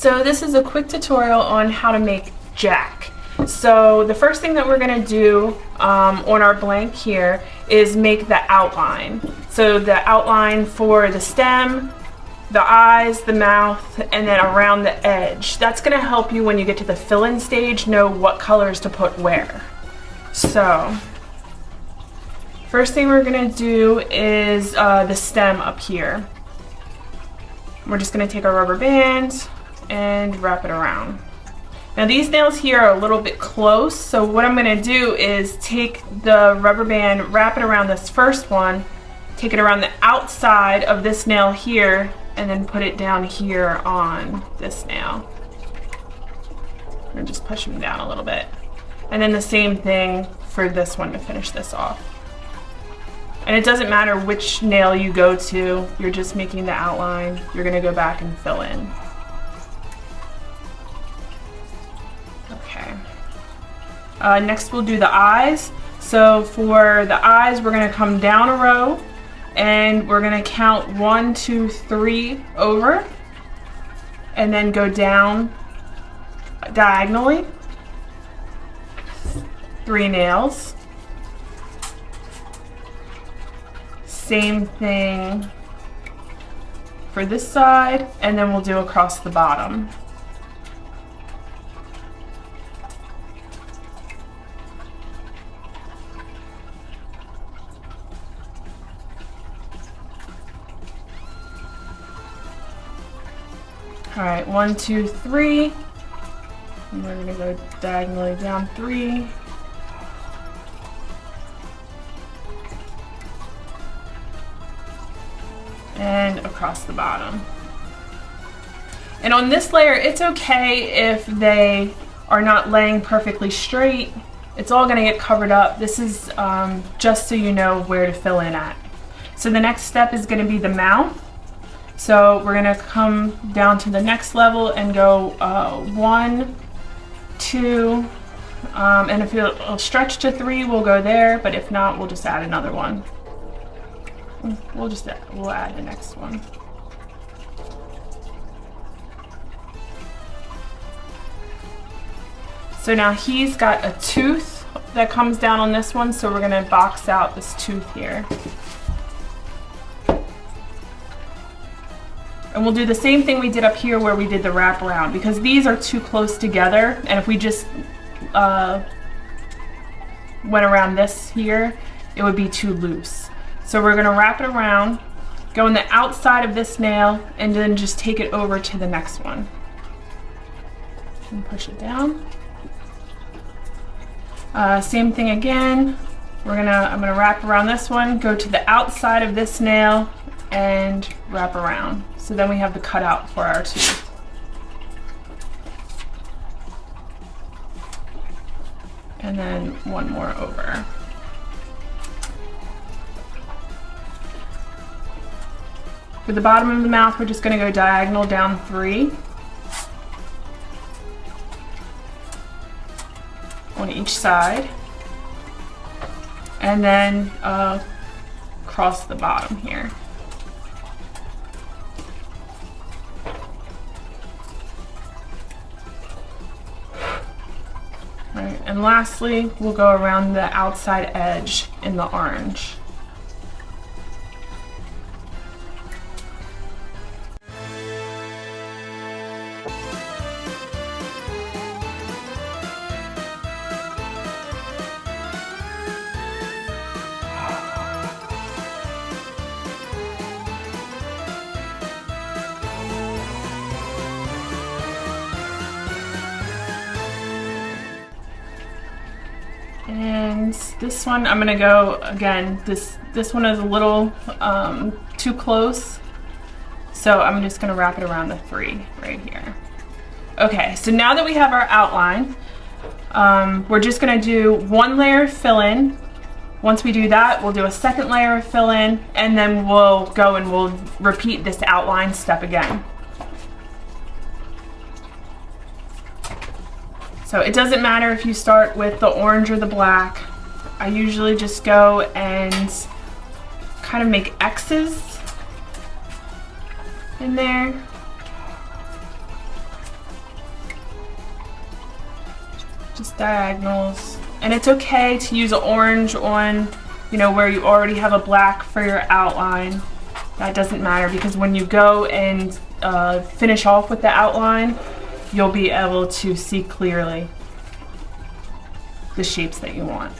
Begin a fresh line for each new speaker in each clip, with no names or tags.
So this is a quick tutorial on how to make jack. So the first thing that we're going to do on our blank here is make the outline. So the outline for the stem, the eyes, the mouth, and then around the edge. That's going to help you when you get to the fill-in stage know what colors to put where. So first thing we're going to do is the stem up here. We're just going to take our rubber band and wrap it around. Now these nails here are a little bit close, so what I'm going to do is take the rubber band, wrap it around this first one, take it around the outside of this nail here, and then put it down here on this nail. And just push them down a little bit. And then the same thing for this one to finish this off. And it doesn't matter which nail you go to, you're just making the outline. You're going to go back and fill in. Okay. Next we'll do the eyes. So for the eyes, we're going to come down a row and we're going to count 1, 2, 3 over and then go down diagonally. 3 nails. Same thing for this side, and then we'll do across the bottom. All right, 1, 2, 3. And we're gonna go diagonally down 3. And across the bottom. And on this layer, it's okay if they are not laying perfectly straight. It's all gonna get covered up. This is just so you know where to fill in at. So the next step is gonna be the mouth. So we're gonna come down to the next level and go 1, 2, and if it'll stretch to 3, we'll go there, but if not, we'll just add another one. We'll add the next one. So now he's got a tooth that comes down on this one, so we're gonna box out this tooth here. And we'll do the same thing we did up here where we did the wraparound, because these are too close together, and if we just went around this here, it would be too loose. So we're gonna wrap it around, go on the outside of this nail, and then just take it over to the next one. And push it down. Same thing again. I'm gonna wrap around this one, go to the outside of this nail, and wrap around. So then we have the cutout for our tooth. And then one more over. For the bottom of the mouth, we're just going to go diagonal down 3 on each side, and then cross the bottom here. All right, and lastly, we'll go around the outside edge in the orange. And this one, I'm gonna go again. This one is a little too close, so I'm just gonna wrap it around the 3 right here. Okay, so now that we have our outline, we're just gonna do 1 layer of fill-in. Once we do that, we'll do a 2nd layer of fill-in, and then we'll go and we'll repeat this outline step again. So it doesn't matter if you start with the orange or the black. I usually just go and kind of make X's in there. just diagonals. And it's okay to use orange on, you know, where you already have a black for your outline. That doesn't matter, because when you go and finish off with the outline, you'll be able to see clearly the shapes that you want.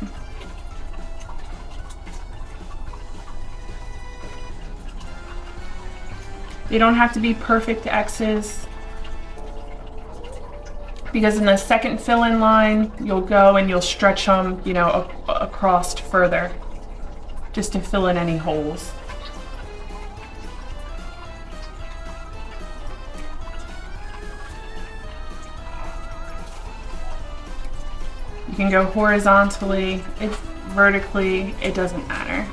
They don't have to be perfect X's, because in the second fill-in line, you'll go and you'll stretch them, you know, across further, just to fill in any holes. You can go horizontally, vertically, it doesn't matter.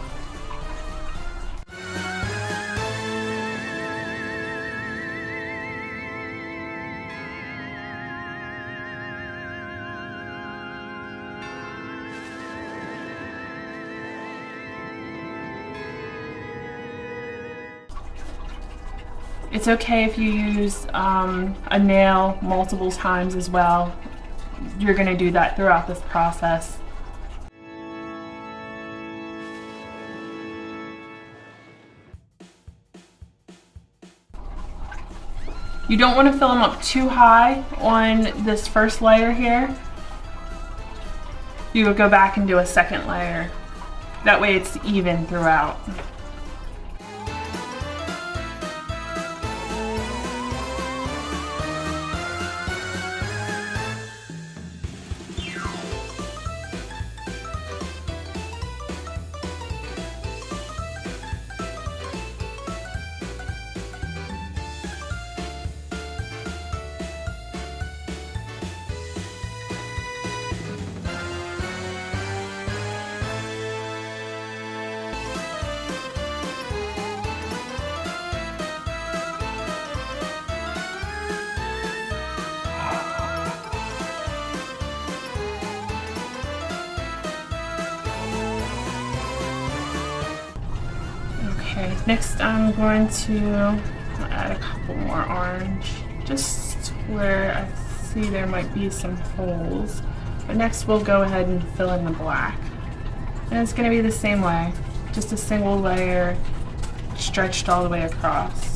It's okay if you use a nail multiple times as well. You're going to do that throughout this process. You don't want to fill them up too high on this first layer here. You would go back and do a second layer. That way it's even throughout. Okay, next I'm going to add a couple more orange, just where I see there might be some holes. But next we'll go ahead and fill in the black. And it's going to be the same way, just a single layer stretched all the way across.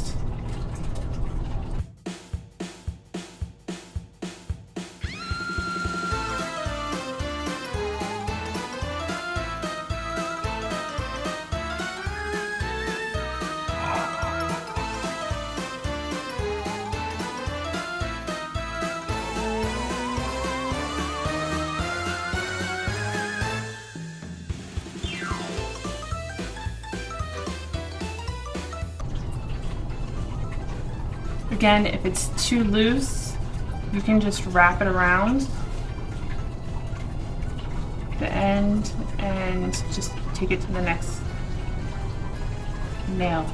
Again, if it's too loose, you can just wrap it around the end and just take it to the next nail.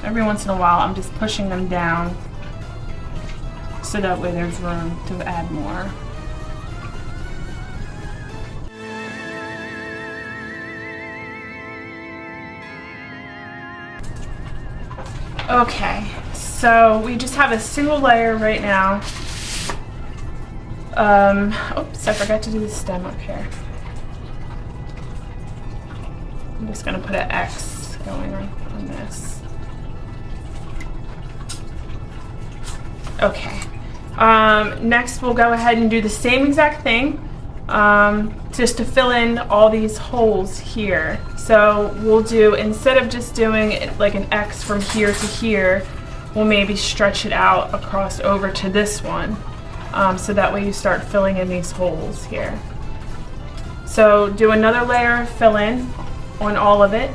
Every once in a while, I'm just pushing them down so that way there's room to add more. Okay, so we just have a single layer right now. Oops, I forgot to do the stem up here. I'm just gonna put an X going on this. Okay, next we'll go ahead and do the same exact thing, just to fill in all these holes here. So we'll do, instead of just doing it like an X from here to here, we'll maybe stretch it out across over to this one. So that way you start filling in these holes here. So do another layer of fill in on all of it,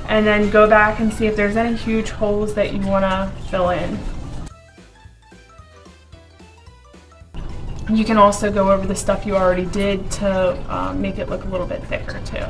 and then go back and see if there's any huge holes that you want to fill in. You can also go over the stuff you already did to make it look a little bit thicker too.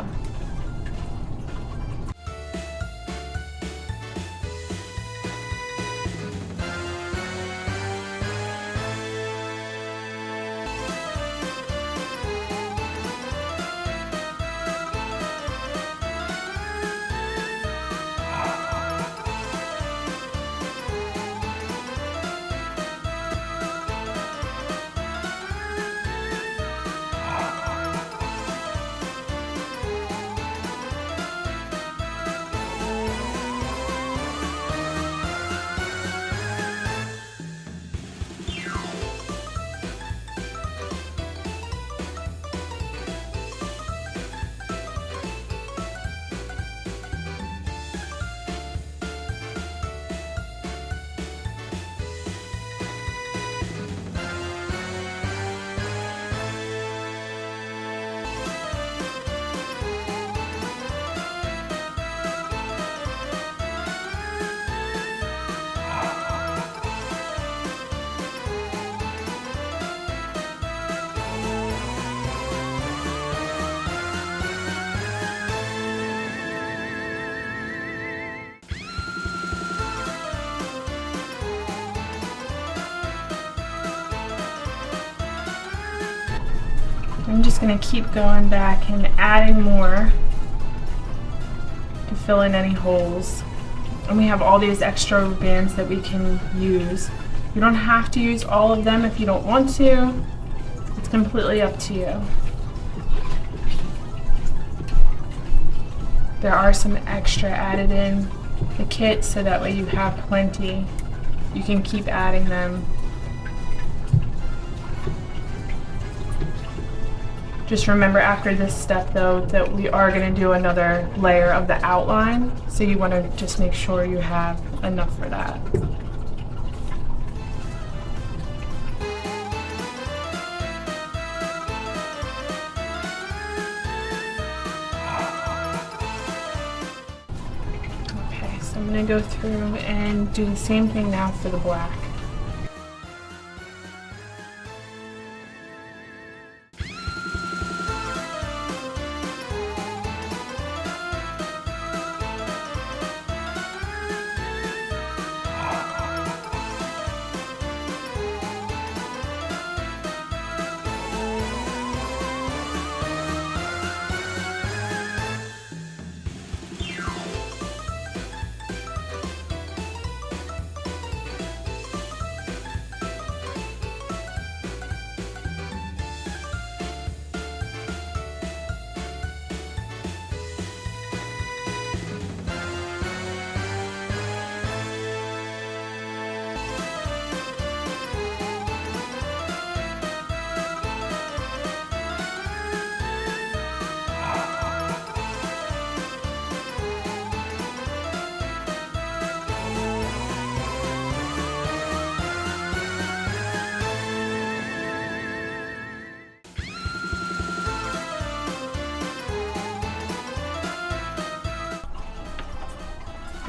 I'm just going to keep going back and adding more to fill in any holes. And we have all these extra rubber bands that we can use. You don't have to use all of them if you don't want to. It's completely up to you. There are some extra added in the kit so that way you have plenty. You can keep adding them. Just remember after this step though that we are going to do another layer of the outline, so you want to just make sure you have enough for that. Okay, so I'm going to go through and do the same thing now for the black.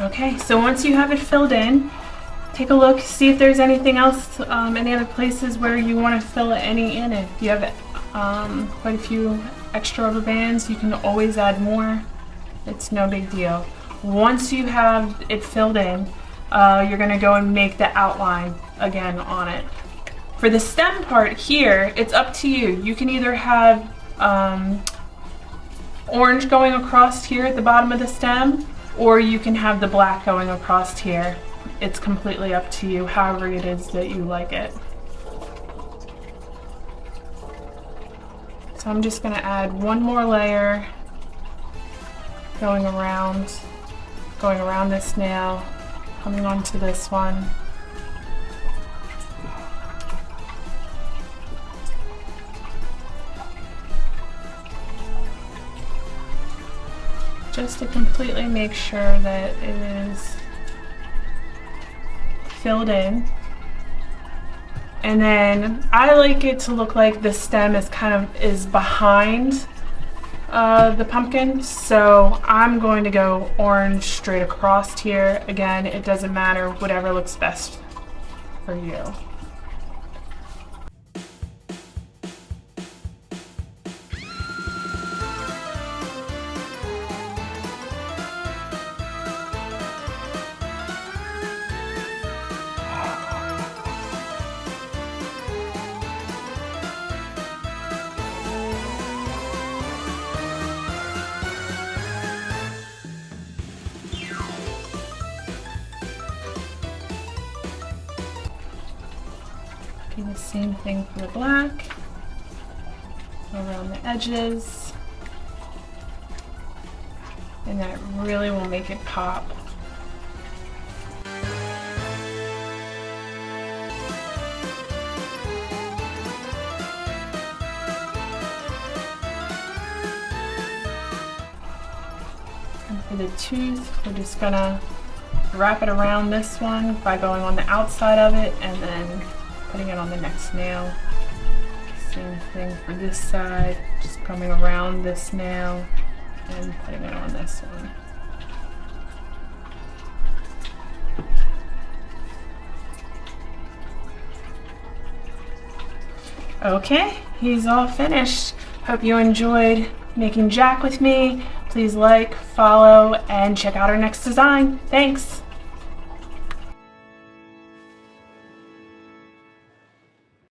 Okay, so once you have it filled in, take a look, see if there's anything else, any other places where you want to fill any in. If you have quite a few extra rubber bands, you can always add more. It's no big deal. Once you have it filled in, you're going to go and make the outline again on it. For the stem part here, it's up to you. You can either have orange going across here at the bottom of the stem, or you can have the black going across here. It's completely up to you, however it is that you like it. So I'm just going to add one more layer going around this nail, coming onto this one. Just to completely make sure that it is filled in. And then I like it to look like the stem is behind the pumpkin, so I'm going to go orange straight across here. Again, it doesn't matter, whatever looks best for you. Do the same thing for the black, around the edges, and that really will make it pop. And for the tooth, we're just gonna wrap it around this one by going on the outside of it and then putting it on the next nail. Same thing for this side, just coming around this nail and putting it on this one. Okay, he's all finished. Hope you enjoyed making Jack with me. Please like, follow, and check out our next design. Thanks.